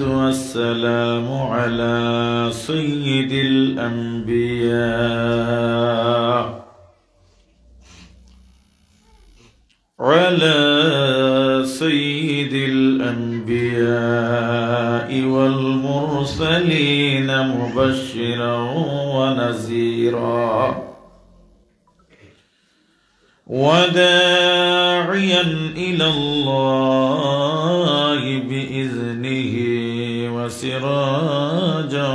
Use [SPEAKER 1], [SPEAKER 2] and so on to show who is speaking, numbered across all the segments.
[SPEAKER 1] والسلام على سيد الأنبياء والمرسلين مبشرا ونذيرا وداعيا إلى الله بإذنه وسراجا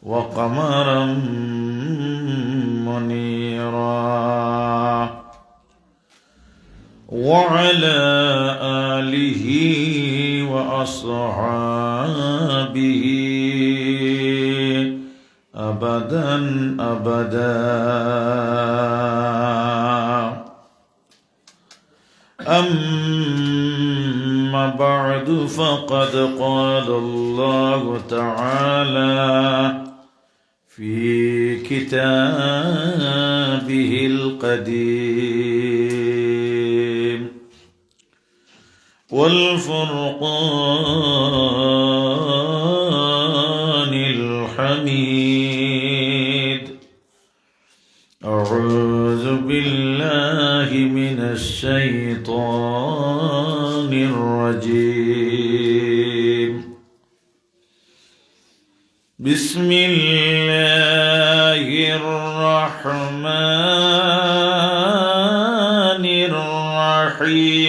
[SPEAKER 1] وقمرا منيرا وعلى آله وأصحابه أبدا أما بعد فقد قال الله تعالى في كتابه القديم والفرقان الحميد أعوذ بالله من الشيطان الرجيم بسم الله الرحمن الرحيم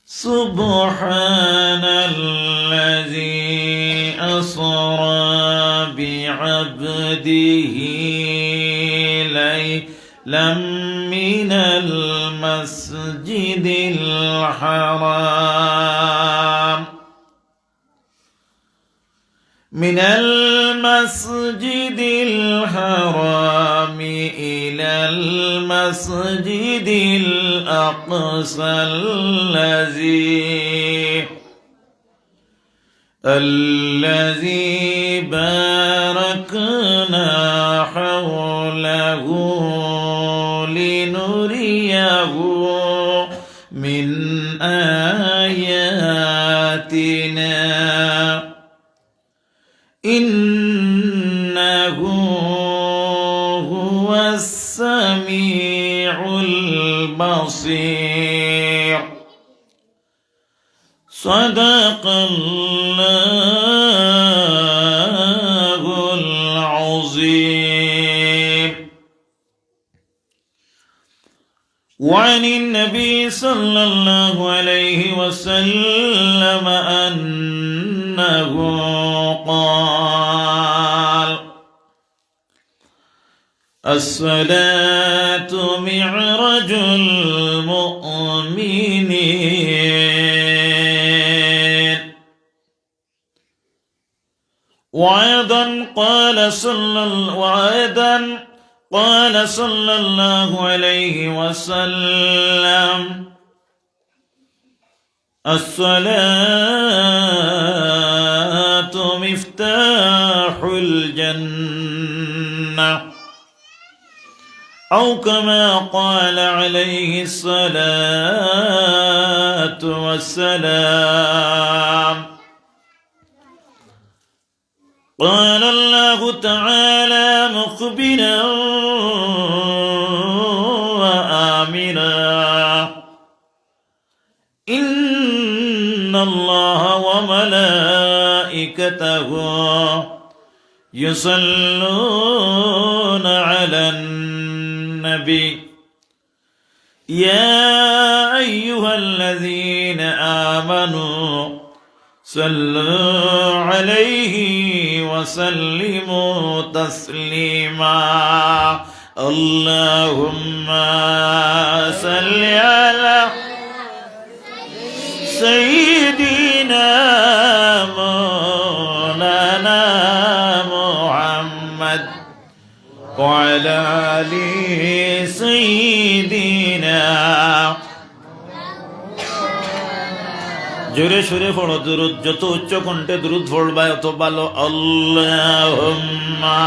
[SPEAKER 1] سبحان الذي أسرى بعبده ليلا من المسجد الحرام إلى المسجد الأقصى الذي باركنا حوله لنريه من آياتنا إنه هو السميع البصير صدق الله العظيم. وعن النبي صلى الله عليه وسلم أنه قال الصلاة معراج المؤمنين. وأيضا قال صلى الله عليه وسلم الصلاة مفتاح الجنة أو كما قال عليه الصلاة والسلام. قال الله تعالى مخبرا وآمرا إن الله وملائكته يصلون على النبي يا أيها الذين آمنوا صلوا عليه وسلموا تسليما. اللهم صل على سيدنا مولانا محمد وعلى آل سيدنا জোরে সুরে পড়ো দুরূদ, যত উচ্চ কণ্ঠে দুরূদ পড়বা তত ভালো। আল্লাহুম্মা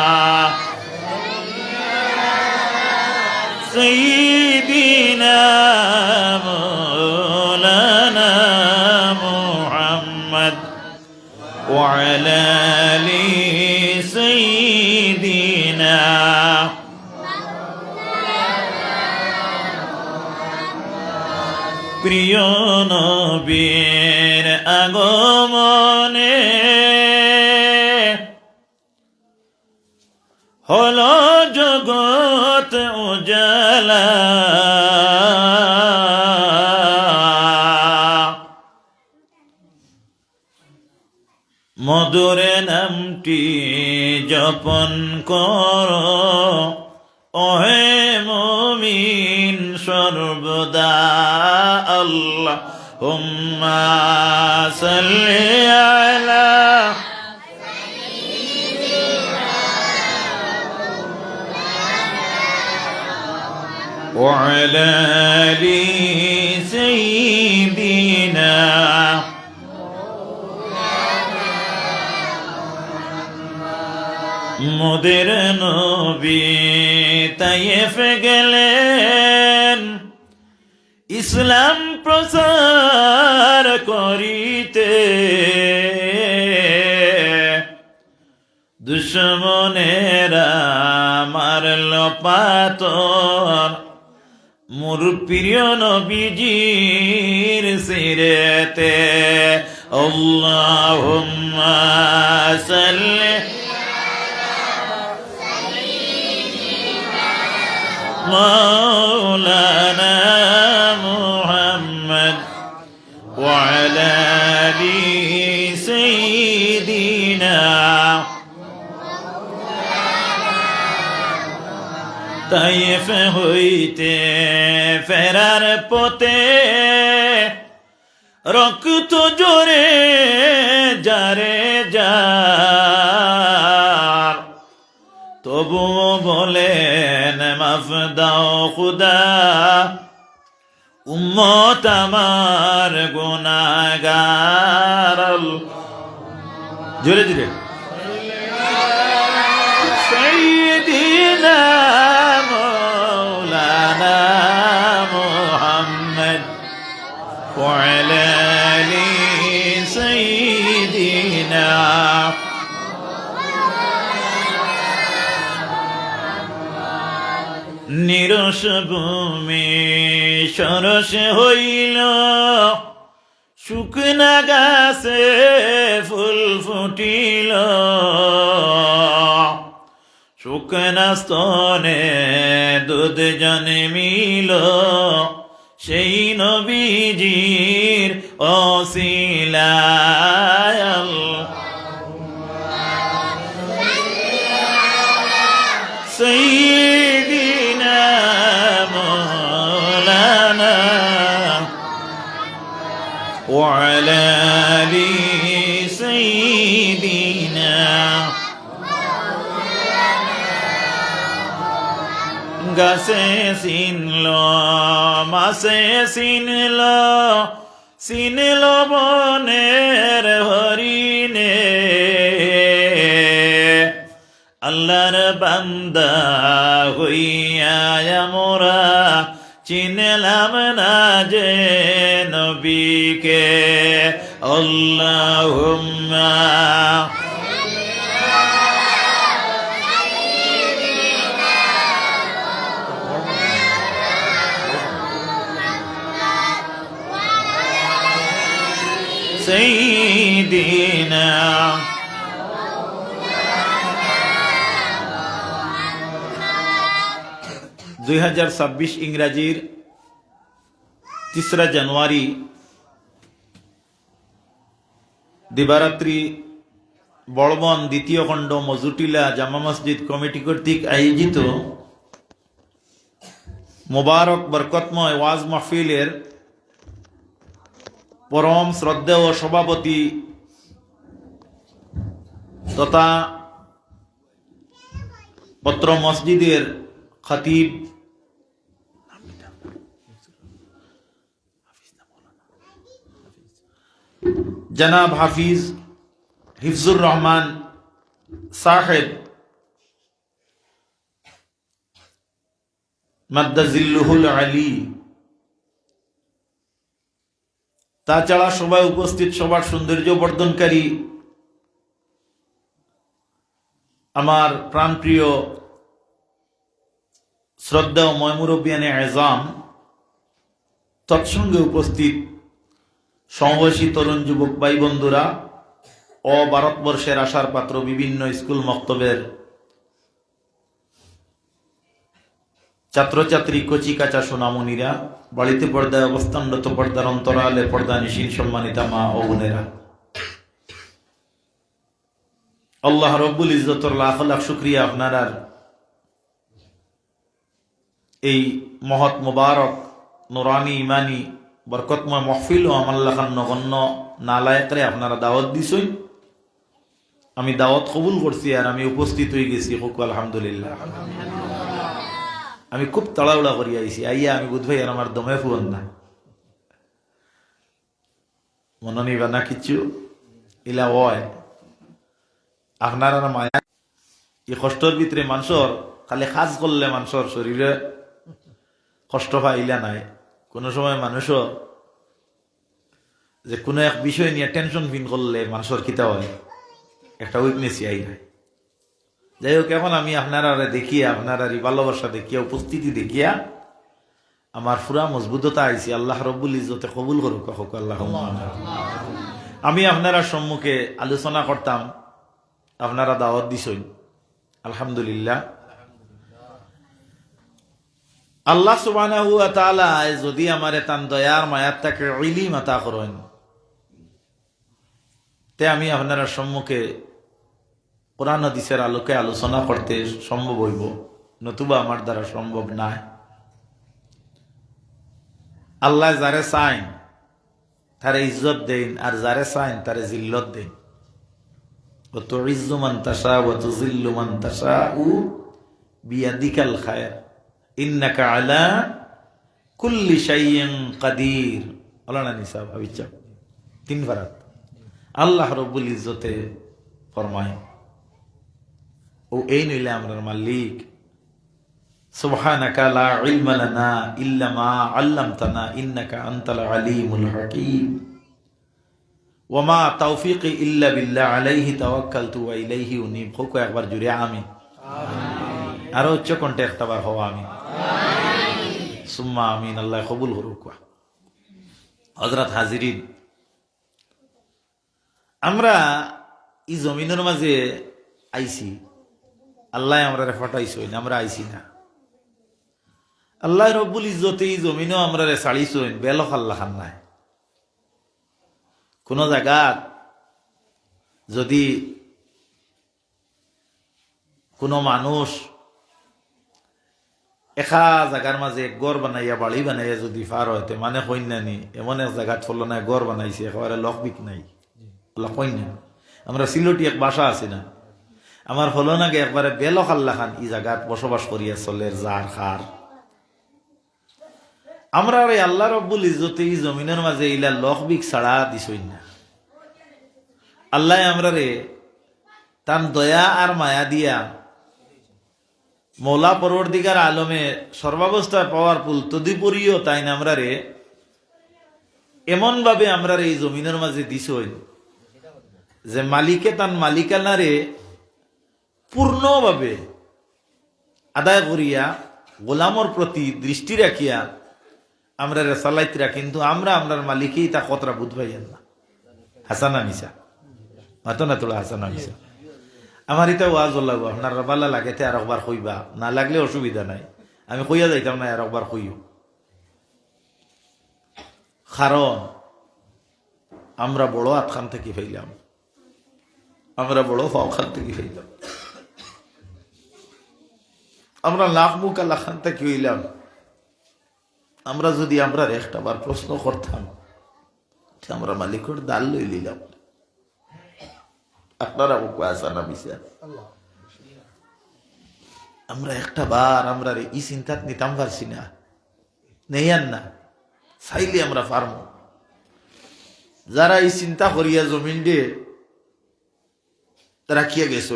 [SPEAKER 1] সাইয়্যিদিনা وعلى آل سيدنا প্রিয় নবীর আগমনে হলো জগৎ উজালা মধুর নামটি জপন করো ওহে মুমিন সর্বদা আল্লাহুম্মা সাল্লি আলা ওয়া আলা আলি সাইয়্যিদিনা মোদের নবী তায়েফ গেলেন ইসলাম প্রচার করিতে দুশমনেরা মারল পাথর মোর প্রিয় নবীজির সিরেতে আল্লাহুম্মা সাল্লি مولانا محمد وعلى آل سيدنا তাইফ হইতে ফেরার পথে রক্ত জোরে যারে যার তবুও বলেন মাফ দাও খুদা উম্মত আমার গুনাহগার জোরে জোরে সাইয়্যিদিনা মাওলানা মুহাম্মদ ওয়া আলা আলি সাইয়্যিদিনা নিরস ভূমি সরস হইল শুকনা গাছে ফুল ফুটিল শুকনা স্তনে দুধ জন্মিল সেই নবীজির ওসিলায় সাইয়্যিদিনা মাওলানা ওয়া আলা আলি সাইয়্যিদিনা গাছে চিনল মাছে চিনল চিনল বনের হরিণে আল্লাহর বান্দা হইয়া আমরা চিনলাম না যে নবীকে আল্লাহুম্মা সাইয়্যিদিনা 2026 ইংরাজির 3 জানুয়ারি দিবারাত্রি বড়বন দ্বিতীয় খণ্ড মজুটিলা জামা মসজিদ কমিটি কর্তৃক আয়োজিত মোবারক বরকতময় ওয়াজ মাহফিলের পরম শ্রদ্ধেয় সভাপতি তথা পত্র মসজিদের খতিব জনাব হাফিজ হিফজুর রহমান সাহেব মাদ্দাজিল্লুহুল আলী, তাছাড়া সবাই উপস্থিত সবার সৌন্দর্য বর্ধনকারী আমার প্রাণপ্রিয় শ্রদ্ধা ও ময়মুরব্বিয়ানে আজম, তৎসঙ্গে উপস্থিত সমবয়সী তরুণ যুবক ভাই বন্ধুরা ও ভারতবর্ষের আশার পাত্র বিভিন্ন স্কুল মক্তবের ছাত্রছাত্রী, কচি কাঁচা সোনামণিরা, বাড়িতে পর্দায় অবস্থানরত, পর্দার অন্তরালে পর্দা নিশীন সম্মানিতা মা ও বোনেরা, আল্লাহ রব্বুল ইজ্জতর লাখ লাখ শুকরিয়া আপনার এই মহৎ মুবারক নুরানি ইমানি বরকতময় মহফিল ও আমাল্লা খান নগণ্য নালায়করে আপনারা দাওয়াত দিছই। আমি দাওয়াত কবুল করছি আর আমি উপস্থিত হয়ে গেছি। হোক আলহামদুলিল্লাহ। আমি খুব তাড়াহুড়া করি আইছি, আইয়া আমি বুধ ভাই আর আমার দমে ফুয়ন না, মনে নিবা না কিচ্ছু ইলা হয় আপনার মায়া। এই কষ্টর ভিতরে মানুষের খালি কাজ করলে মানুষের শরীরে কষ্ট পাইলা নাই। কোনো সময় মানুষও যে কোনো এক বিষয় নিয়ে টেনশন ফিল করলে মানুষের খিতা হয়, একটা উইকনেস আই হয়। যাই হোক, এখন আমি আপনারা দেখিয়া, আপনার ভালোবাসা দেখিয়া, উপস্থিতি দেখিয়া আমার পুরা মজবুততা আইছি। আল্লাহ রব্বুল ইজ্জতে কবুল করুক, হোক আল্লাহ। আমি আপনারা সম্মুখে আলোচনা করতাম, আপনারা দাওয়াত দিছই, আলহামদুলিল্লাহ। আল্লাহ সুবহানাহু ওয়া তাআলা যদি আমারে তান দয়ার মায়াত তাকে ইলম আতা করেন, তে আমি আপনারা সম্মুখে কোরআন হাদিসের আলোকে আলোচনা করতে সম্ভব হইব, নতুবা আমার দ্বারা সম্ভব নাই। আল্লাহ যারে চাইন তারে ইজ্জত দেন, আর যারে চাইন তারে জিল্লত দেন। তুইজ্জু মান তাশা ওয়া তুযিল্লু মান তাশাউ বিয়াদিকাল খায়র ইন্নাকা আলা কুল্লি শাইইন কাদির। আল্লাহ নিসা ভাবিছা 3 ফারাত আল্লাহ রব্বুল ইজ্জতে ফরমায়, ও এই নইলে আমরার মালিক। সুবহানাকা লা ইলমা লানা ইল্লা মা আল্লামতানা ইন্নাকা আনতাল আলিমুল হাকীম ওয়া মা তাওফীকি ইল্লা বিল্লাহ আলাইহি তাওয়াক্কালতু ওয়া ইলাইহি উনীব। হোক একবার জুড়ে আমিন। আরো উচ্চ কণ্ঠে একটাবার হওয়া আমিন, সুম্মা আমিন। আল্লাহ কবুল করুক। হযরত হাজিরিন, আমরা এই জমিনের মাঝে আইছি, আল্লাহ আমরা ফটাইছই, আমরা আইছি না। আল্লাহ রব্বুল ইজ্জতে এই জমিনও আমরা ছাড়িছই, বেলক আল্লাহ খান নাই। কোন জায়গা যদি কোনো মানুষ একা জায়গার মাঝে গড় বানাইয়া, বাড়ি বানাইয়া যদি পার হইতে, মানে কইনানি এমন এক জায়গাত ফল নাই গড় বানাইছে, একেবারে লকবিক নাই, কইনা। আমরা সিলটি এক বাসা আছি না, আমার হলো নাকি একবারে বেলক আল্লাহ খান এই জায়গাত বসবাস করিয়া চলের যার খার। আমরা আল্লাহ রব্বুল ইজ্জতে এই জমিনের মাঝে ইলা লকবিক ছাড়া দিছই না। আল্লাহ আমরা তান দয়া আর মায়া দিয়া মৌলা পরবর্তীকার আলমে সর্বাবস্থায় পাওয়ারফুল তদুপরিও তাই না আমরা এমন ভাবে আমরা এই জমিনের মাঝে দিছই যে মালিকে তান মালিকানারে পূর্ণভাবে আদায় করিয়া গোলামর প্রতি দৃষ্টি রাখিয়া আমরা চালাইতরা, কিন্তু আমরা আমরার মালিকেই তা কতটা বুঝবাইয়েন না। হাসানা মিশা মাতো না তোলা, হাসানা মিশা আমার এটা ওয়াজ লাগবো, আপনার বালা লাগেতে আর একবার কইবা, না লাগলে অসুবিধা নাই, আমি কইয়া যাইতাম না, আর একবার কইও। কারণ আমরা বড় আটখান থেকে ফেললাম, আমরা বড় ফাওখান থেকে ফেললাম, আমরা লাখ মুখ আল্লাখান থেকে হইলাম। আমরা যদি আমরা একটা বার প্রশ্ন করতাম, আমরা মালিকের দাল লই লিলাম, আপনারা আসানা বিষয় আমরা একটা বার আমরা এই চিন্তা নিতাম পারছি না, নেইয়ান না চাইলে আমরা পারব। যারা এই চিন্তা করিয়া জমিন দিয়ে রাখিয়া গেছ,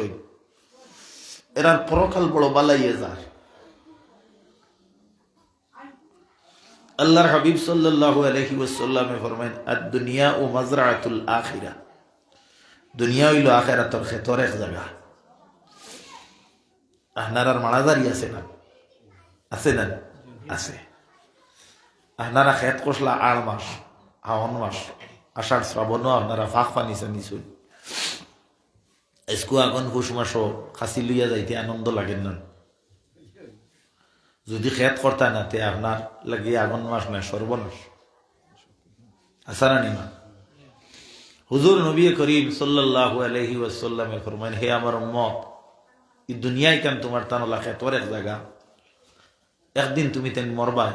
[SPEAKER 1] এরার পরকাল বড় বালাইয়ে যার। আল্লাহর হাবিব সাল্লাল্লাহু আলাইহি ওয়াসাল্লাম ফরমায়েন, আদ-দুনিয়া ও মাজরাতুল আখিরা। দুনিয়া হইল আখিরাতের ক্ষেতর এক জায়গা। আপনার আর মারাদারি আছে না? আছে না? আছে। আপনারা খেত কষলা 8 মাস, 5 মাস, আষাঢ় শ্রাবণও আপনারা ফাঁক পানি নিছুন। এসকু আগুন পুষ মাসও খাসি লইয়া যাইতে আনন্দ লাগেন না। যদি খেত করতা না তে আপনার লাগিয়ে আগুন মাস না সর্বনাশ। আসারা নিমা হুজুর নবী করিম সাল্লাল্লাহু আলাইহি ওয়াসাল্লামে ফরমান, হে আমার উম্মত, এই দুনিয়ায় কেন তোমার তানলা খেতর এক জায়গা, একদিন তুমি তেন মরবা।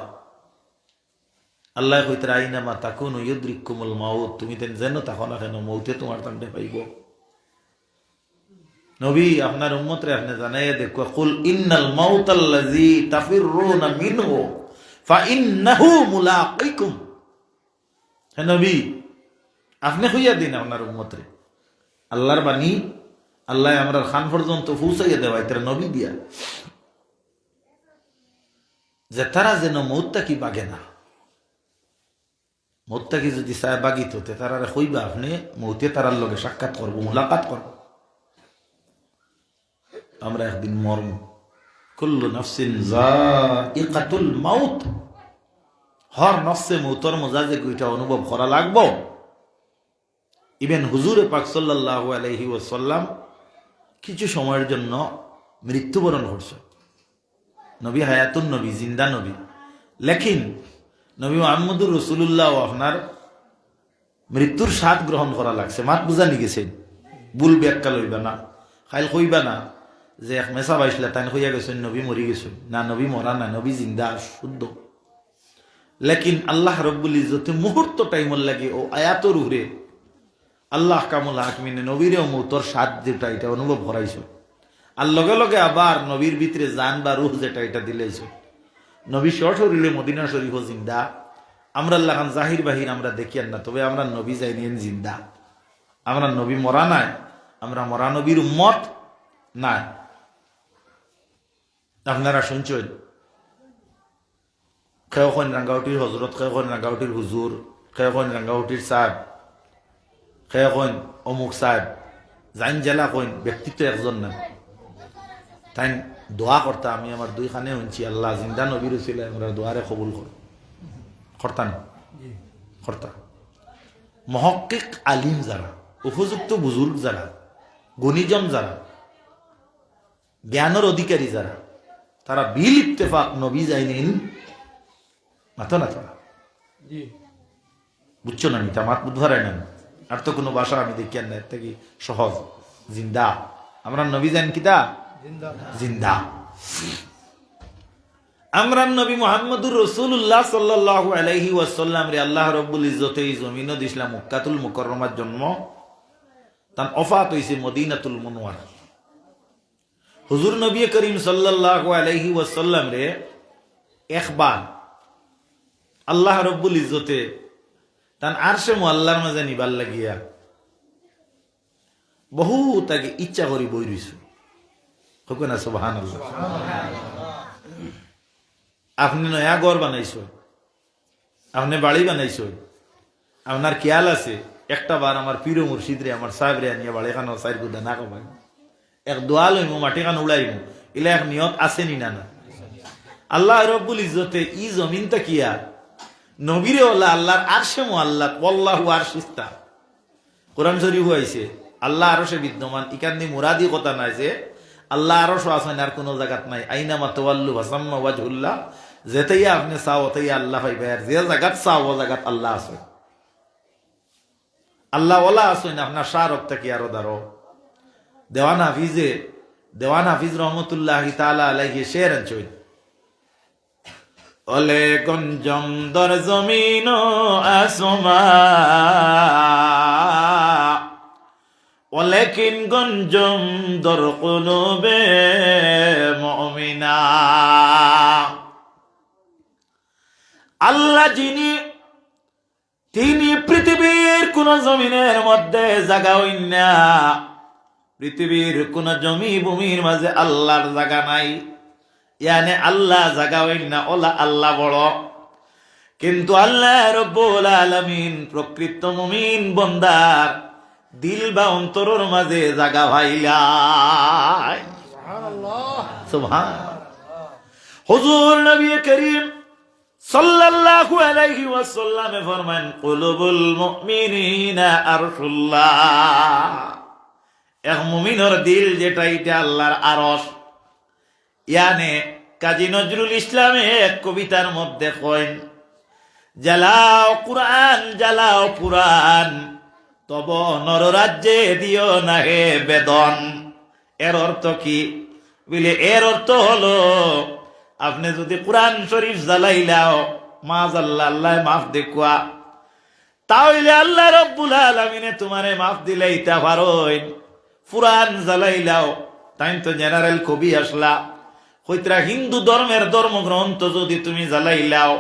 [SPEAKER 1] আল্লাহ কইতে আইনামা তাকুনু ইউদরিকুমুল মাউত, তুমি তেন যেন তখন না কেন মৌতে তোমার তান্ডে পাইব। নবী আপনার উম্মতরে আপনি জানাইয়া দেখো, কুল ইন্নাল মাউতাল্লাযী তাফিররুনা মিনহু ফাইন্নাহু মুলাকিকুম। হে নবী, আপনি হইয়া দিন আপনার উম্মতরে, আল্লাহর বাণী আল্লাহ আমরার খান পর্যন্ত পৌঁছাইয়া দেওয়া এটা নবী দিয়া, যে তারা যেন মৌতটা কি বাগে না। মৌতটা কি যদি চায় বাগিত তারা হইবা আপনি মৌতে তারার লগে সাক্ষাৎ করবো, মুলাকাত করব। আমরা একদিন মরম। কুল্লু নাফসিন যায়িকাতুল মাউত, হর নফসে মৌতর মজা যে কইটা অনুভব করা লাগবো। ইভেন হুজুরে পাক সাল্লাল্লাহু আলাইহি ওয়াসাল্লাম কিছু সময়ের জন্য মৃত্যুবরণ করছে। নবী হায়াতুন নবী, জিন্দা নবী, লেকিন নবী মুহাম্মদুর রাসূলুল্লাহ আপনার মৃত্যুর স্বাদ গ্রহণ করা লাগছে। মাত বুঝানি গেছেন, ভুল ব্যাখ্যা লইবা না, খাইল কইবা না যে এক মেসা বাইসলা তাই হইয়া গেছেন নবী মরি গেছেন। না, নবী মরা না, নবী জিন্দা শুদ্ধ। লেকিন আল্লাহ রব্বুল ইজ্জতে মুহূর্ত টাইমর লাগে ও আয়াতর উহরে আল্লাহ কামুল হাকিমিনে নবীর মৌতর স্বাদ যেটা এটা অনুভব করাইছ। আর লগে লগে আবার নবীর ভিতরে জান বা রুহ যেটা এটা দিলেইছ। নবী শরীরে মদিনা শরীফ জিন্দা। আমরা আল্লাহ খান জাহির বাহির আমরা দেখি না, তবে আমরা নবী যাই নিয়েন জিন্দা। আমরা নবী মরা নাই, আমরা মরা নবীর উম্মত নাই। আপনারা শুনছেন খেয়খন রাঙ্গাউটির হজরত, খেয়খন রাঙ্গাউটির হুজুর, খেয়খন রাঙ্গাউটির সাহেব, খেয়খন অমুক সাহেব, জাইন জেলা কইন ব্যক্তিত্ব একজন না। তাই দোয়া করতা আমি আমার 2 খানে শুনছি, আল্লাহ জিন্দা নবীর উসিলায় আমরা দোয়ারে কবুল কর। করতা না? করতা। মহক্কিক আলিম যারা, উপযুক্ত বুজুর্গ যারা, গুণীজন যারা, জ্ঞানের অধিকারী যারা, তারা বিল ইত্তেফাক নবী যাইনিন মাথা না তারা। বুঝছো না? নিতা মাত বুধবারাই না। আর তো কোনো ভাষা আমি দেখি না, এর থেকে সহজ। জিন্দা আমরা নবী যাইন কিতা জিন্দা। আমরা নবী মুহাম্মদুর রাসূলুল্লাহ সাল্লাল্লাহু আলাইহি ওয়াসাল্লাম রে আল্লাহ রাব্বুল ইজ্জতে এই জমিন দিছিলাম মক্কাতুল মুকাররমার জন্ম, তার ওফাত হইছে মদিনাতুল মুনওয়ারা। হুজুর নবী করিম সাল্লাল্লাহু আলাইহি ওয়াসাল্লাম রে একবার আল্লাহ রাব্বুল ইজ্জতে তান আরশে মুআল্লার মাঝে নিবার লাগিয়া বহু তাকে ইচ্ছা করি বই রইছে। হোক না সুবহানাল্লাহ। আপনি নয়া ঘর বানাইছো, আপনি বাড়ি বানাইছো, আপনার খেয়াল আছে একটা বার আমার পীর মুর্শিদ রে আমার সাহেব রে আনিয়া বাড়ি খানো সাইড গুদা না কমাই এক দোয়া লইমু, মাটি খান উড়াইমু, এলা এক নিয়ত আছে নি না? না। আল্লাহ রাব্বুল ইজ্জতে ই জমিন তাকিয়া নবীরে ওলা আল্লাহর আরশে মুআল্লাত ওয়াল্লাহু আরশিস্তা কোরআন শরীফ হইছে আল্লাহ আরশে বিদ্যমান। ইকান্নি মুরাদি কথা নাই যে আল্লাহ আরশ আছেন আর কোনো জায়গাত নাই। আইনামা তাওয়াল্লু ফাসাম্মা ওয়াজহুল্লাহ, যেতেই আপনি চাও ওতেই আল্লাহ পাইবে, আর যে জায়গাত চাও ও জায়গাত আল্লাহ আছে। আল্লাহ ওলা আছেন আপনার শাহরক থেকে আরো দাঁড়ো। দেওয়ান হাফিজ রহমতুল্লাহি তাআলা আলাইহি শের আনছেন, ওলে গঞ্জম দর জমিন আসমা ওয়ালাকিন গঞ্জম দর কুলুবে মুমিনা। আল্লাহ যিনি, তিনি পৃথিবীর কোন জমিনের মধ্যে জায়গা হইন না। পৃথিবীর কোন জমি ভূমির মাঝে আল্লাহর জায়গা নাই, ইয়ানে আল্লাহ জায়গা হইন না, ওলা আল্লাহ বড়। কিন্তু আল্লাহ রব্বুল আলামিন প্রকৃত মুমিন বন্দার দিল বা অন্তরের মাঝে জায়গা ভাইলাই। সুবহানাল্লাহ সুবহান। হুজুর নবী করিম সাল্লাল্লাহু আলাইহি ওয়াসাল্লাম ফরমান কুলুবুল মুমিনিনা আরশুল্লাহ, এক মুমিনের দিল যেটা এটা আল্লাহর আরশ। ইয়ানে কাজী নজরুল ইসলামে এক কবিতার মধ্যে কইন, জ্বালাও কুরআন জ্বালাও পুরাণ, তব নররাজ্যে দিও না হে বেদন। এর অর্থ কি? বলে এর অর্থ হলো আপনি যদি কোরআন শরীফ জ্বালাইলাও মাযাল্লাহ আল্লাহ মাফ দেখুয়া, তাহলে আল্লাহ রব্বুল আলামিনে তোমারে মাফ দিলাইতা পারোইন। পুরাণ জ্বালাইলাও তাই তো জেনারেল কবি আসলা হইতরা হিন্দু ধর্মের ধর্মগ্রন্থ যদি তুমি জ্বালাইলাও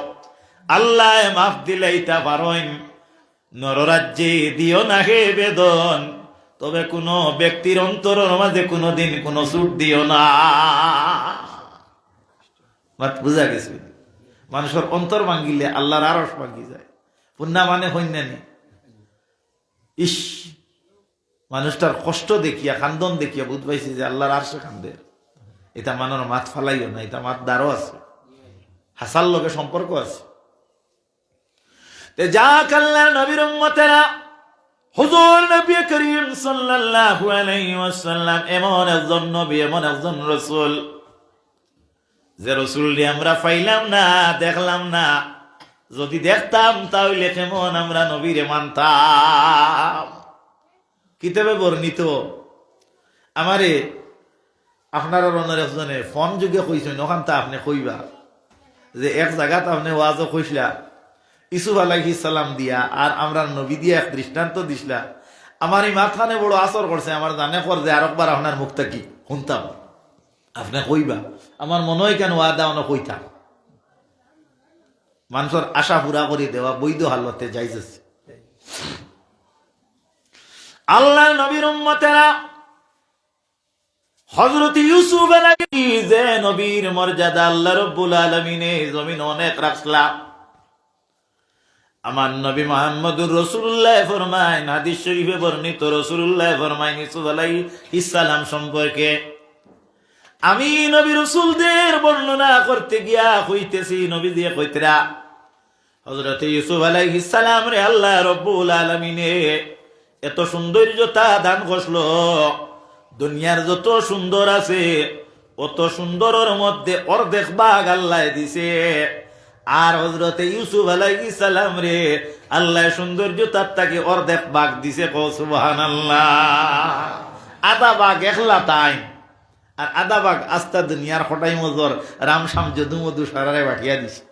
[SPEAKER 1] আল্লাহ মাফ দিলাইতা পারোইন। নররাজ্যে দিও না হে বেদন, তবে কোন ব্যক্তির অন্তরের মাঝে কোনদিন কোন সুট দিও না। বুঝা গেছে? মানুষের অন্তর ভাঙ্গিলে আল্লাহর আরশ ভাঙ্গি যায়। পুণ্যা মানে হইনানি ইস, মানুষটার কষ্ট দেখিয়া খান্দন দেখিয়া বুঝ পাইছি যে আল্লাহর আরশে কান্দে। এটা মানুষ মাত ফালাইও না, এটা মাত দ্বারও আছে, হাসার লগে সম্পর্ক আছে। যাক আল্লাহর নবীর উম্মতেরা, হুজুর নবী করিম সাল্লাল্লাহু আলাইহি ওয়াসাল্লাম এমন একজন নবী, এমন একজন রাসূল, যে রাসূলকে আমরা পাইলাম না, দেখলাম না। যদি দেখতাম তাহলে কেমন আমরা নবীরে মানতাম। কিতাবে বর্ণিত, আমারে আপনার অনের একজনে ফোন যুগে কইছেন, ওখান তা আপনি কইবা যে এক জায়গাত আপনি ওয়াজও কইসলা ইসুফ আলাইহিস সালাম দিয়া, আর আমরা নবী দিয়া এক দৃষ্টান্ত দিসলা। আমার এই মাথানে বড় আসর করছে, আমার জানে পর যে আরেকবার আপনার মুখটা কি শুনতাম, আপনি কইবা। আমার মনে হয় কেন ওয়াদা অন কইতাম। মানুষের আশা পুরা করে দেওয়া বৈধ হালতে যাইছে। আল্লাহর নবীর উম্মতেরা, হযরত ইউসুফ আলাইহিস যে নবীর মর্যাদা আল্লাহ রাব্বুল আলামিন এই জমিন অনেক রাখলা। আমার নবী মুহাম্মদুর রাসূলুল্লাহ ফরমায়, হাদিস শরীফে বর্ণিত, রাসূলুল্লাহ ফরমায় ইউসুফ আলাইহিস সালাম সম্পর্কে, আমি নবী রাসূলদের বর্ণনা করতে গিয়া কইতেছি, নবী দিয়ে কইতরা হযরত ইউসুফ আলাইহিস সালাম রে আল্লাহ রাব্বুল আলামিন এত সৌন্দর্যতা দান করলো। দুনিয়ার যত সুন্দর আছে অত সুন্দরের মধ্যে অর্ধেক ভাগ আল্লাহ দিছে। আর হযরত ইউসুফ আলাইহিস সালাম রে আল্লাহ সৌন্দর্যতার তাকে অর্ধেক ভাগ দিছে। কও সুবহানাল্লাহ। আধা ভাগ একলা তাই, আর আধা ভাগ আস্তা দুনিয়ার হটাই মজর রাম শাম যদু মধু সারারে বাটিয়া দিছে।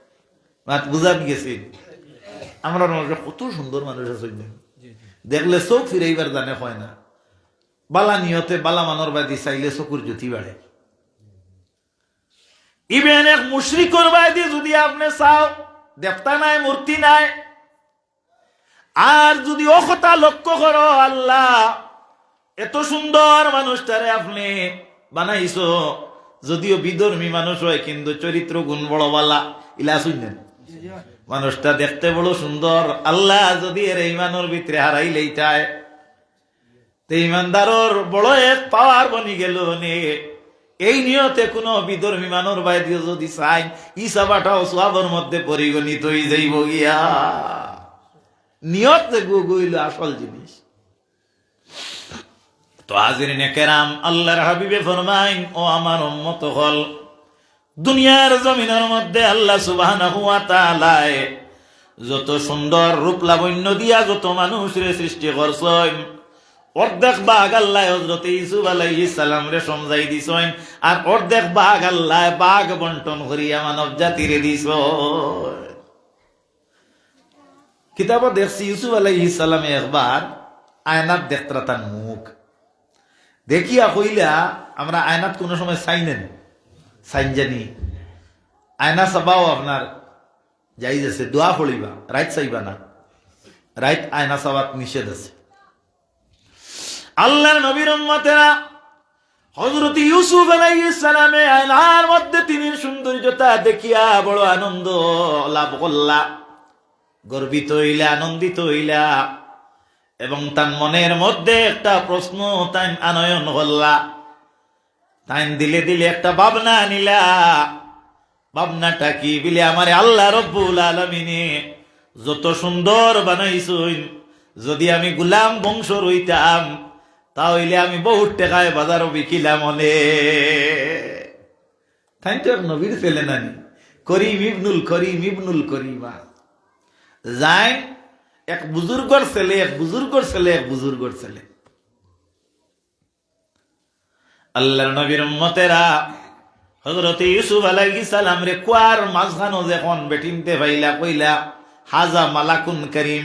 [SPEAKER 1] বুঝান গেছি? আমরা কত সুন্দর মানুষ আছে, দেখলে চোখ ফিরাইবার জানে হয় না। বালা নিয়তে বালা মানর বাদি চাইলে চকুর জ্যোতি বাড়ে। ইভেন এক মুশরিকর বাদি যদি আপনি চাও, দেবতা নাই মূর্তি নাই, আর যদি অকথা লক্ষ্য করো আল্লাহ এত সুন্দর মানুষটারে আপনি বানাইছো, যদিও বিধর্মী মানুষ হয় কিন্তু চরিত্র গুণ বড় বালা, ইলা শুনলেন মানুষটা দেখতে বড় সুন্দর। আল্লাহ যদি এর ইমানের ভিতরে হারাই লইতায়, ইমানদারর বড় এক পাওয়ার বনি গেল নে। এই নিয়তে কোনো বিধর্মী মানুষ বাইরে যদি চাই, ইসাবাটাও সবের মধ্যে পরিগণিত হয়ে যাইব গিয়া। নিয়ত গইল আসল জিনিস। তো হাজিরিনে কেরাম, আল্লাহর হাবিবে ফরমাইন, ও আমার উম্মত হল, দুনিয়ার জমিনের মধ্যে আল্লাহ সুবহানাহু ওয়া তাআলা যত সুন্দর রূপ লাবণ্য দিয়া যত মানুষের সৃষ্টি করছেন, অর্ধেক ভাগ আল্লাহ হযরত ইউসুফ আলাইহিস সালাম রে সমঝাই দিছেন, আর অর্ধেক ভাগ আল্লাহ ভাগ বন্টন করিয়া মানব জাতিরে দিছ। কিতাব দেখছি ইউসুফ আলাইহিস সালামে একবার আয়নাত দেখতরা তার মুখ দেখিয়া কইলা, আমরা আয়নাত কোনো সময় চাইনেন সাইন জানি, আয়না চাবাও আপনার যাইজ আছে, দোয়া পড়িবা, রাইট চাইবা না, রাইট আয়না চাবাত নিষেধ আছে। আল্লাহর নবীর উম্মতেরা, হযরত ইউসুফ আলাইহিস সালামে আয়নার মধ্যে তিনি সৌন্দর্যতা দেখিয়া বড় আনন্দ লাভ করলা, গর্বিত হইলা, আনন্দিত হইলা, এবং তার মনের মধ্যে একটা প্রশ্ন তাই আনয়ন করলা। তাই দিলে দিলে একটা ভাবনা নিলা। ভাবনাটা কি বিলে আমারে আল্লাহ রব্বুল আলামিনে যত সুন্দর বানাইছুন, যদি আমি গুলাম বংশ রইতাম তাহলে আমি বহুত টাকায় বাজারও বিকিলাম অনে। তাই তো এক নবীর ছেলে নানি করিম ইবনুল করিম ইবনুল করিমা যাই এক বুজুর্গর ছেলে, এক বুজুর্গর ছেলে, এক বুজুর্গর ছেলে। আল্লাহর নবীর উম্মতেরা হযরত ইউসুফ আলাইহিস সালাম রে কুয়ার মাঝখানো যখন বেটিনতে ভাইলা কইলা হাজা মালাকুন করিম,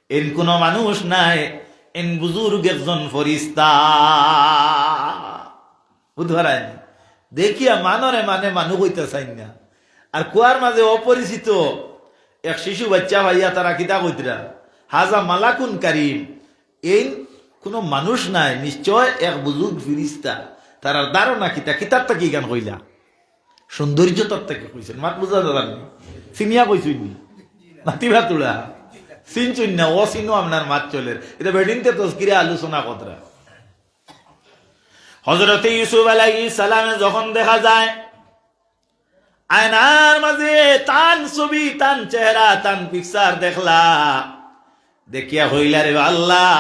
[SPEAKER 1] এন কোন মানুষ নাই, এন বুজুর্গ একজন ফরিস্তা। বুধবারায় দেখিয়া মানরে মানে মানুষ হইতে চাই না। আর কুয়ার মাঝে অপরিচিত এক শিশু বাচ্চা ভাইয়া তারা কিতা কইতরা হাজা মালাকুন করিম, এই কোনো মানুষ নাই, নিশ্চয় এক বুজুর্গ ফিরিস্তা। তার ধারণা কিতা কিতার থেকে গান কইলা সৌন্দর্য তার থেকে কইছেন। মাত বুঝা যাবেন চিনিয়া কইছুন মাতিবা তোলা চিনছুন না ও চিনো আপনার মাত চলে। এটা বেডিনতে তস্কিরে আলোচনা কতরা। হযরত ইউসুফ আলাইহিস সালামে যখন দেখা যায় আয়নার মাঝে তান ছবি, তান চেহারা, তান পিকচার দেখলা, দেখিয়া হইলা রে আল্লাহ,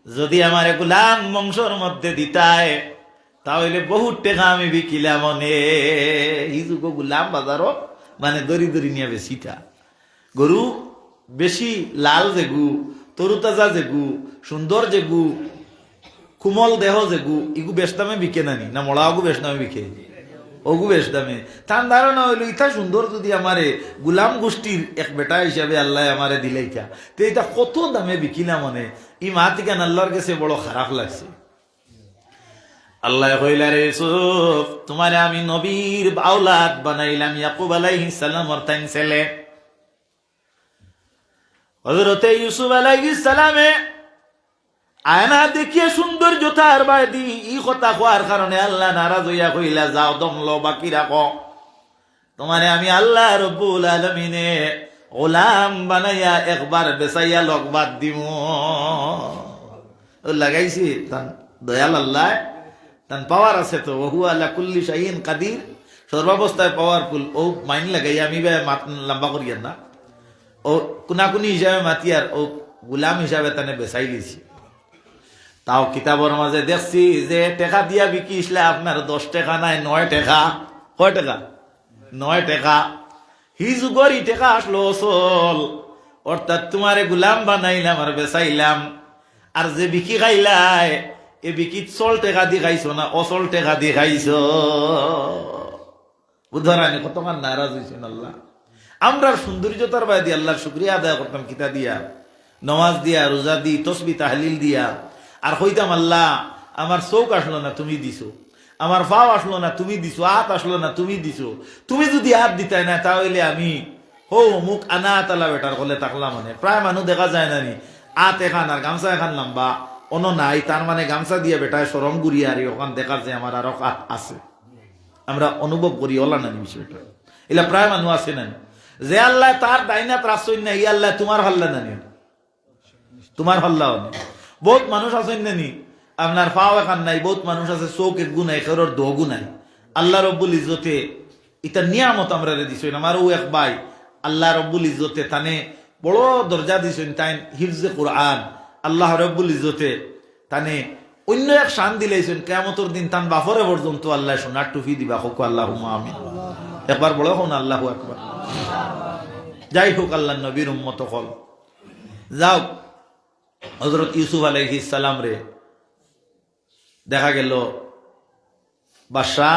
[SPEAKER 1] যদি আমার গুলাম বংশর মধ্যে দিতায় তাহলে বহুত টাকা আমি বিকিলাম অনে। হিজুক গুলাম বাজারও মানে দরি দরি নিয়ে বেশিটা গরু বেশি লাল যেগু, তরুতাজা যেগু, সুন্দর যেগু, কুমল দেহ যেগু, ইগু বেশ দামে বিকে নানি না মলাগু বেশ দামে বিকে, ওগু বেশ দামে। তার ধারণা হইল ইটা সুন্দর যদি আমারে গুলাম গোষ্ঠীর এক বেটা হিসাবে আল্লাহ আমারে দিলাইতা তো এটা কত দামে বিকিলাম মনে। ই মাতিকান আল্লাহর কাছে বড় খারাপ লাগছে। আল্লাহ কইলা রে ইউসুফ, তোমারে আমি নবীর আওলাদ বানাইলাম, ইয়াকুব আলাইহিস সালামের তাই ছেলে। হযরত ইউসুফ আলাইহিস সালামে আয়না দেখিয়ে সৌন্দর্য তার বাদি ই কথা কোয়ার কারণে আল্লাহ নারাজ হইয়া কইলা যাও দমলো বাকি রাখো, তোমারে আমি আল্লাহ রব্বুল আলামিনে গোলাম বানাইয়া একবার বেচাইয়া লগবাদ দিব লাগাইছি। তান দয়াল আল্লাহ তান পাওয়ার আছে তো, ওহু আলা কুল্লি শাইইন কাদির, সর্বাবস্থায় পাওয়ারফুল। ও মাইন লাগাই আমি লম্বা করিয়ার না, ও কুনাকুনি হিসাবে মাতিয়ার ও গুলাম হিসাবে তানে বেচাই লিছি। তাও কিতাবর মাঝে দেখছি যে টেকা দিয়া বিকিসলে আপনার 10 টাকা নাই 9 টাকা। কয় টাকা? 9 টাকা। হি যুগর ই টাকা আসলো অসল, অর্থাৎ তোমারে গুলাম বানাইলাম আর বেচাইলাম। আর যে বিকি খাইলাই এ বিকি চল টাকা দি খাইছো না অচল টাকা দি খাইছ। বুধরানি কতক্ষণ নারাজ হয়েছেন আল্লাহ। আমরা সৌন্দর্যতার বাদী আল্লাহর শুকরিয়া আদায় করতাম কিতা দিয়া, নমাজ দিয়া, রোজা দি, তসবি তাহলিল দিয়া। আর হইতাম আল্লাহ আমার চোখ আসলো না তুমি দিছো, আমার পাও আসলো না তুমি দিছো, হাত আসলো না তুমি দিছো। তুমি যদি হাত দিতাই না তাহলে আমি হো মুখ আনা তালা বেটার কলে থাকলাম। মানে প্রায় মানুষ দেখা যায় না নি আত এখান আর গামছা এখান লম্বা অন নাই, তার মানে গামছা দিয়ে বেটায় সরম গুড়িয়া আর ওখান দেখার যে আমার আরো আছে। আমরা অনুভব করি ওলা নানি বিষয়টা, এলা প্রায় মানুষ আছে না যে আল্লাহ তার ডাইনাত রাসই না, ই আল্লাহ তোমার হল্লা নানি, তোমার হল্লাও নেই। বহুত মানুষ আছেন নানি আপনার পাও এখান নাই, বহুত মানুষ আছে চোখ এক গুণাই খেরোর দোগু নাই। আল্লাহ রব্বুল ইজ্জতে ইটা নিয়ামত আমরা দিছেন। আমার ও এক ভাই আল্লাহ রব্বুল ইজ্জতে তানে বড় দরজা দিছেন, তাই হিফজে কোরআন আল্লাহ রব্বুল ইজ্জতে তানে অন্য এক শান দিলাইছেন। কিয়ামতের দিন তান বাফরে পর্যন্ত আল্লাহ সোনার টুফি দিবা হোক আল্লাহুম্মা আমিন। একবার বড় হন আল্লাহু আকবার। যাই হোক আল্লাহ নবীর উম্মত হল যাও। হযরত ইউসুফ আলাইহিস সালাম রে দেখা গেল বাদশা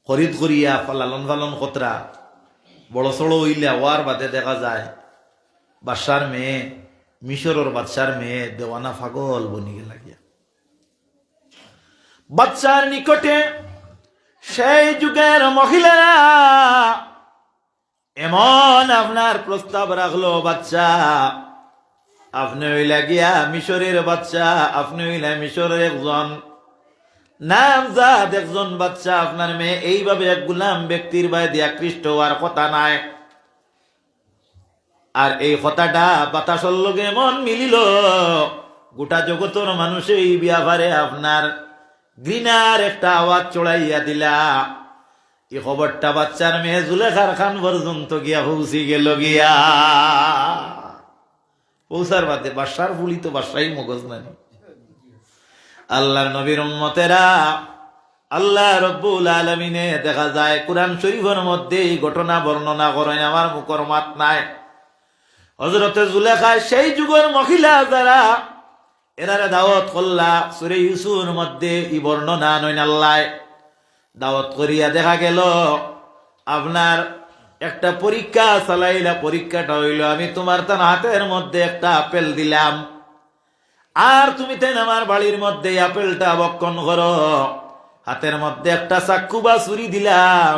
[SPEAKER 1] খরিদ করিয়া লালন পালন কতরা বড় সড়ো হইলা ওয়ার বাদে দেখা যায় বাদশার মেয়ে, মিশরের বাদশার মেয়ে দেওয়ানা পাগল বনি গেল গিয়া। বাদশার নিকটে সেই যুগের মহিলারা এমন আপনার প্রস্তাব রাখলো, বাচ্চা আপনি হইলা গিয়া মিশরের বাচ্চা, আপনি হইলা মিশরের একজন নামজাদ একজন বাচ্চা, আপনার মেয়ে এইভাবে এক গুলাম ব্যক্তির বাদে আকৃষ্ট হওয়ার কথা নাই। আর এই কথাটা বাতাসর লগে এমন মিলিল গোটা জগতের মানুষ এই ব্যাপারে আপনার ঘৃণার একটা আওয়াজ চড়াইয়া দিলা। এই খবরটা বাচ্চার মেয়ে জুলেখার খান পর্যন্ত গিয়া পৌঁছি গেল গিয়া। পৌঁছার বাদে বাসার ফুলি তো বাসাই মগজ নানি। আল্লাহর নবীর উম্মতেরা, আল্লাহ রব্বুল আলামিনে দেখা যায় কুরআন শরীফের মধ্যে এই ঘটনা বর্ণনা করেন। আমার মুখর মাত নাই। হযরতে জুলেখা সেই যুগের মহিলা যারা এনারে দাওয়াত করলা, সূরা ইউসুফের মধ্যে এই বর্ণনা নয় আল্লাহ দাওয়াত করিয়া দেখা গেল আপনার একটা পরীক্ষা চালাইলা। পরীক্ষাটা হইল আমি তোমার তার হাতের মধ্যে একটা আপেল দিলাম, আর তুমি তাই আমার বাড়ির মধ্যে আপেলটা বক্ষণ করো। হাতের মধ্যে একটা চাক্ষু বা ছুরি দিলাম,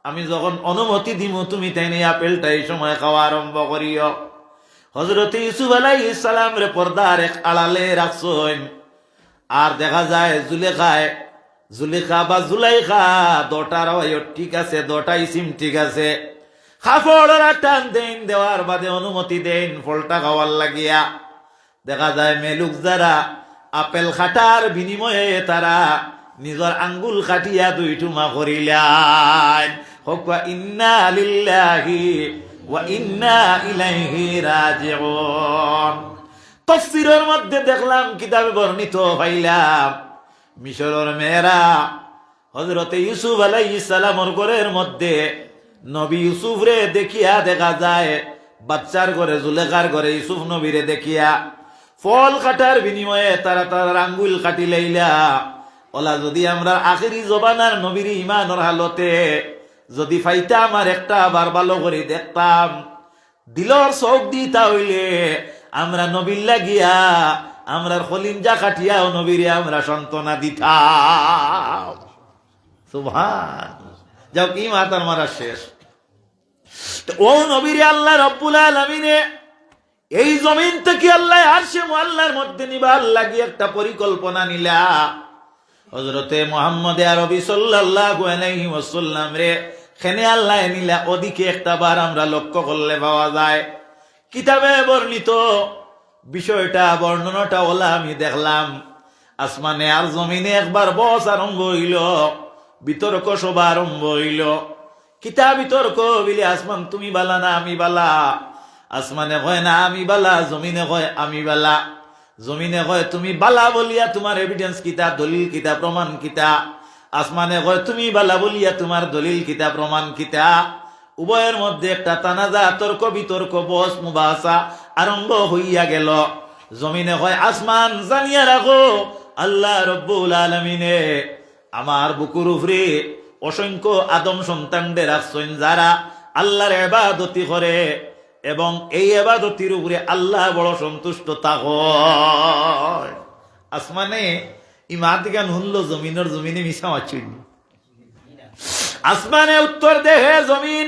[SPEAKER 1] আমি যখন অনুমতি দিব তুমি তাই আপেলটা এই সময় খাওয়া আরম্ভ করিও। হযরত ইউসুফ আলাইহিস সালাম রে পর্দার এক আড়ালে রাখছেন। আর দেখা যায় জুলেখা বা জুলাইখা দোটার ঠিক আছে, দোটা ইসিম ঠিক আছে। খাফড়রা টান দেন, দেওয়ার বাদে অনুমতি দেন ফলটা খাওয়ার লাগিয়া। দেখা যায় মেলুক যারা আপেল খাটার বিনিময়ে তারা নিজের আঙ্গুল কাটিয়া দুই টুমা করিলেন। হকা ইন্না লিল্লাহি ওয়া ইন্না ইলাইহি রাজিউন। তাফসীরের মধ্যে দেখলাম, কিতাবে বর্ণিত পাইলাম, মিশরের মেয়েরা হযরতে ইউসুফ আলাইহিস সালামের ঘরের মধ্যে নবী ইউসুফ রে দেখিয়া দেখা যায় বাচ্চার ঘরে জুলেখার ঘরে ইউসুফ নবীরে দেখিয়া ফল কাটার বিনিময়ে তারা তার আঙ্গুল কাটি লাইলা। ওলা যদি আমরা আখেরি জবানার নবীর ইমানের হালতে যদি ফাইতাম আর একটা বার ভালো করে দেখতাম, দিলর চোখ দিতা হইলে আমরা নবীর লাগিয়া আমরা খলিঞ্জা কাটিয়াও নবীরে আমরা সন্তনা দিতাম। সুবহান। যাও কি মাতার মারা শেষ। ও নবীরে আল্লাহ রব্বুল আলামিনে এই জমিন থেকে আল্লাহ আরশে মুআল্লার মধ্যে নিবার লাগি একটা পরিকল্পনা নিলা। হযরতে মুহাম্মদ আরবি সাল্লাল্লাহু আলাইহি ওয়াসাল্লাম রে খেনে আল্লাহ নিলা। ওদিকে একটা বার আমরা লক্ষ্য করলে পাওয়া যায়, কিতাবে বর্ণিত বিষয়টা বর্ণনাটা ওলা আমি দেখলাম। আসমানে আর জমিনে একবার বস আরম্ভ হইল, বিতর্ক সভা আরম্ভ হইল। কিতা বিতর্ক বিলে, আসমান তুমি বালা না আমি বালা। আসমানে কয় না আমি বালা, জমিনে কয় আমি বালা। জমিনে কয় তুমি বালা বলিয়া তোমার এভিডেন্স কিতা, দলিল কিতা, প্রমাণ কিতা। আসমানে কয় তুমি বালা বলিয়া তোমার দলিল কিতা, প্রমাণ কিতা। উভয়ের মধ্যে একটা তানাজা, তর্ক বিতর্ক, বস মুবাসা আরম্ভ হইয়া গেল। জমিনে কয় আসমান জানিয়া রাখো আল্লাহ রব্বুল আলামিনে আমার বুকুর উপরে অসংখ্য আদম সন্তানদের রাখছেন যারা আল্লাহর ইবাদতি করে, এবং এই ইবাদতির উপরে আল্লাহ বড় সন্তুষ্ট থাকেন। আসমানে ইমাতিগান হুনলো, জমিনে মিশা মাছুন। আসমানে উত্তর দেহে জমিন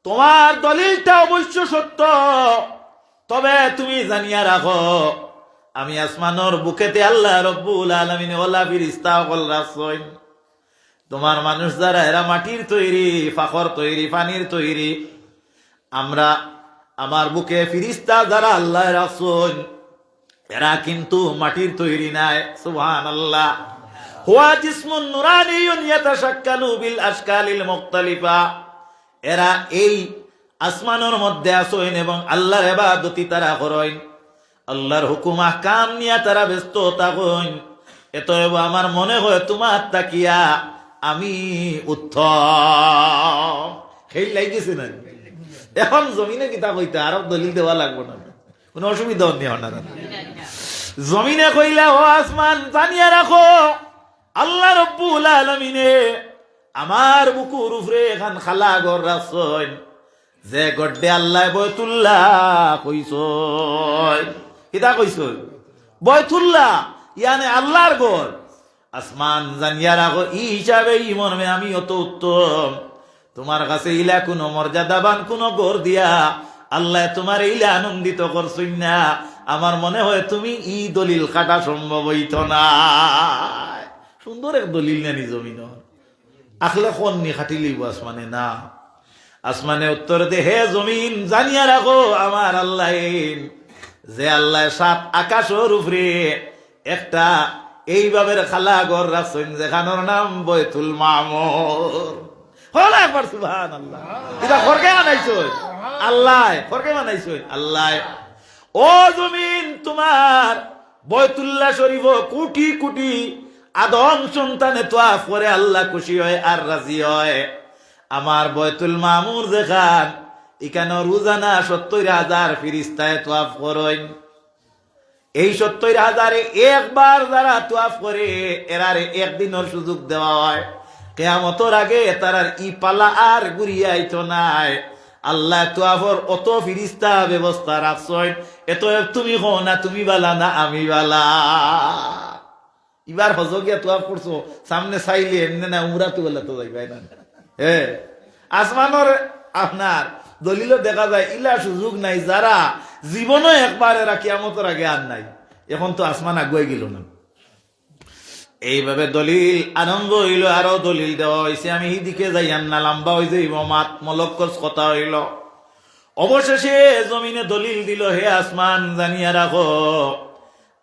[SPEAKER 1] তোমার দলিলটা অবশ্য সত্য, তবে তুমি জানিয়া রাখো আমি আসমানের বুকেতে আল্লাহ রব্বুল আলামিন ওলা ফিরিস্তা সকল রাখছেন। তোমার মানুষ যারা এরা মাটির তৈরি, ফাখর তৈরি, পানির তৈরি। আমরা আমার বুকে ফিরিস্তা যারা আল্লাহ রাখছেন এরা কিন্তু মাটির তৈরি নাই। সুবহানাল্লাহ। হুয়া জিসমুন নুরানিয়ুন ইয়াতাশাক্কালু বিল আশকালিল মুখতালিফা। এরা এই আসমানের মধ্যে আসেন এবং আল্লাহর ইবাদতি তারা করেন, আল্লাহর হুকুম আহকাম নিয়ে তারা ব্যস্ত থাকেন। এতএব আমার মনে হয় তোমার তাকিয়া আমি উত্তম সেই লাগিয়েছে না। এখন জমিনে কিতা কইতে আরব দলিল দেওয়া লাগবে না, কোনো অসুবিধা নেই। জমিনে কইলা ও আসমান জানিয়া রাখো আল্লাহ রব্বুল আলামিনে আমার বুকুর উপরে এখান খালা ঘর রাখছেন, যে গড্ডে আল্লাহ বয়তুল্লাহ কইছই। কিতা কইছই? বয়তুল্লাহ ইয়ানে আল্লাহর ঘর। আসমান জানিয়া রাখো ই হিসাবে ই মর্মে আমি অত উত্তম, তোমার কাছে ইলা কোনো মর্যাদাবান কোন ঘর দিয়া আল্লাহ তোমার ইলা আনন্দিত করছই না। আমার মনে হয় তুমি ই দলিল কাটা সম্ভব হইত না। সুন্দর এক দলিল নানি জমিন আখলে কোন নি খাটি লইব আসমানে না। আসমানে উত্তর দে হে জমিন জানিয়া রাখো আমার আল্লাহ যে আল্লাহ সাত আকাশের উপরে একটা এইভাবে খালা ঘর রাখছেন যেখানোর নাম বৈতুল মামুর। হল একবার সুবহানাল্লাহ। এটা খরকে বানাইছো আল্লাহ, খরকে বানাইছো আল্লাহ। ও জমিন তোমার বৈতুল্লাহ শরীফ কোটি কোটি আদম সন্তানে তোয়াফ করে আল্লাহ খুশি হয় আর রাজি হয়। আমার বৈতুল মামুর যেখান এখানে রোজানা 70,000 ফিরিস্তায় তোয়াফ করেন। এই 70,000 একবার যারা তোয়াফ করে এরারে একদিনের সুযোগ দেওয়া হয়। কিয়ামতের আগে তারার ই পালা আর ঘুরিয়ে আইতো নাই। আল্লাহ তোয়াফর অত ফিরিস্তা ব্যবস্থা রাখছেন। এত তুমি হো না তুমি বালা না আমি বালা। এবার হজ গিয়া তোয়াফ করছো, সামনে চাইলে এমনি না উমরা তো বলে তো যাইবাই না। হ্যাঁ, আসমানের আপনার দলিল দেখা যায় ইলা সুযোগ নাই যারা জীবনে একবার এরা কিয়ামতের আগে আর নাই। এখন তো আসমান আগুয়ে গেল না। এইভাবে দলিল আরম্ভ হইল, আরো দলিল দেওয়া হয়েছে। আমি হিদিকে যাই না, লম্বা হয়ে যাইব মাত মলক্কস কথা হইল। অবশেষে জমিনে দলিল দিল, হে আসমান জানিয়া রাখো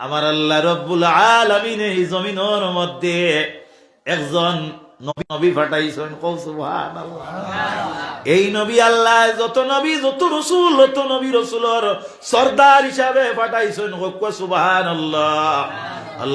[SPEAKER 1] আমার আল্লাহ রব্বুল আলামিন এই জমিনের মধ্যে একজন নবী পাঠাইছেন। সুবহানাল্লাহ। এই নবী আল্লাহ যত নবী যত রসুল যত নবী রসুলের সর্দার হিসাবে পাঠাইছেন। সুবহানাল্লাহ। আল্লাহ